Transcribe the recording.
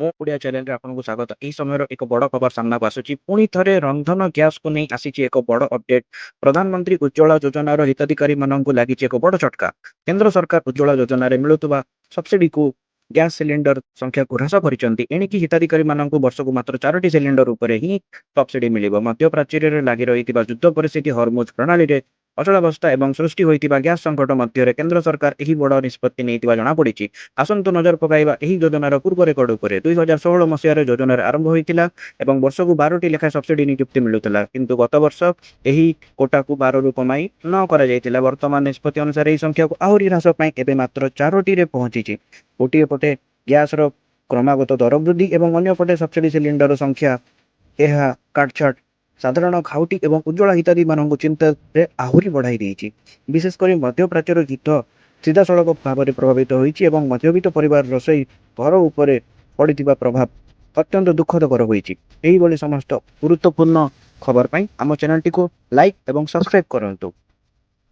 ମୋ ଓଡ଼ିଆ ଚ୍ୟାନେଲରେ ଆପଣଙ୍କୁ ସ୍ୱାଗତ। ଏହି ସମୟର ଏକ ବଡ଼ ଖବର ସାମ୍ନାକୁ ଆସୁଛି। ପୁଣି ଥରେ ରନ୍ଧନ ଗ୍ୟାସକୁ ନେଇ ଆସିଛି ଏକ ବଡ଼ ଅପଡେଟ୍। ପ୍ରଧାନମନ୍ତ୍ରୀ ଉଜ୍ଜ୍ୱଳା ଯୋଜନାର ହିତାଧିକାରୀମାନଙ୍କୁ ଲାଗିଛି ଏକ ବଡ଼ ଝଟକା। କେନ୍ଦ୍ର ସରକାର ଉଜ୍ଜ୍ୱଳା ଯୋଜନାରେ ମିଳୁଥିବା ସବସିଡିକୁ ଗ୍ୟାସ୍ ସିଲିଣ୍ଡର ସଂଖ୍ୟାକୁ ହ୍ରାସ କରିଛନ୍ତି। ଏଣିକି ହିତାଧିକାରୀମାନଙ୍କୁ ବର୍ଷକୁ ମାତ୍ର 4ଟି ସିଲିଣ୍ଡର ଉପରେ ହିଁ ସବସିଡି ମିଳିବ। ମଧ୍ୟପ୍ରାଚ୍ୟରେ ଲାଗି ରହିଥିବା ଯୁଦ୍ଧ ପରିସ୍ଥିତି, ହରମୁଜ ପ୍ରଣାଳୀରେ ଅଚଳାବସ୍ଥା ଏବଂ ସୃଷ୍ଟି ହୋଇଥିବା ଗ୍ୟାସ୍ ସଂକଟ ମଧ୍ୟରେ କେନ୍ଦ୍ର ସରକାର ଏହି ବଡ଼ ନିଷ୍ପତ୍ତି ନେଇଥିବା ଜଣାପଡ଼ିଛି। ଆସନ୍ତୁ ନଜର ପକାଇବା ଏହି ଯୋଜନାର ପୂର୍ବ ରେକର୍ଡ ଉପରେ। 2016 ମସିହାରେ ଯୋଜନାରେ ଆରମ୍ଭ ହୋଇଥିଲା ଏବଂ ବର୍ଷକୁ 12ଟି ଲେଖାଏଁ ସବସିଡି ନିଯୁକ୍ତି ମିଳୁଥିଲା। କିନ୍ତୁ ଗତ ବର୍ଷ ଏହି କୋଟାକୁ 12ରୁ କମାଇ ନ କରାଯାଇଥିଲା। ବର୍ତ୍ତମାନ ନିଷ୍ପତ୍ତି ଅନୁସାରେ ଏହି ସଂଖ୍ୟାକୁ ଆହୁରି ହ୍ରାସ ପାଇଁ ଏବେ ମାତ୍ର 4ଟିରେ ପହଞ୍ଚିଛି। ଗୋଟିଏ ପଟେ ଗ୍ୟାସର କ୍ରମାଗତ ଦର ବୃଦ୍ଧି ଏବଂ ଅନ୍ୟପଟେ ସବସିଡି ସିଲିଣ୍ଡର ସଂଖ୍ୟା, ଏହା କାଟଛାଟ ସାଧାରଣ ଖାଉଟି ଏବଂ ଉଜ୍ଜ୍ୱଳା ହିତାଧିକାରୀମାନଙ୍କୁ ଚିନ୍ତାରେ ଆହୁରି ବଢ଼ାଇ ଦେଇଛି। ବିଶେଷ କରି ମଧ୍ୟପ୍ରାଚ୍ୟର ଯୁଦ୍ଧ ସିଧାସଳଖ ଭାବରେ ପ୍ରଭାବିତ ହୋଇଛି ଏବଂ ମଧ୍ୟବିତ୍ତ ପରିବାର ରୋଷେଇ ଘର ଉପରେ ପଡ଼ିଥିବା ପ୍ରଭାବ ଅତ୍ୟନ୍ତ ଦୁଃଖଦକର ହୋଇଛି। ଏହିଭଳି ସମସ୍ତ ଗୁରୁତ୍ୱପୂର୍ଣ୍ଣ ଖବର ପାଇଁ ଆମ ଚ୍ୟାନେଲଟିକୁ ଲାଇକ୍ ଏବଂ ସବସ୍କ୍ରାଇବ୍ କରନ୍ତୁ।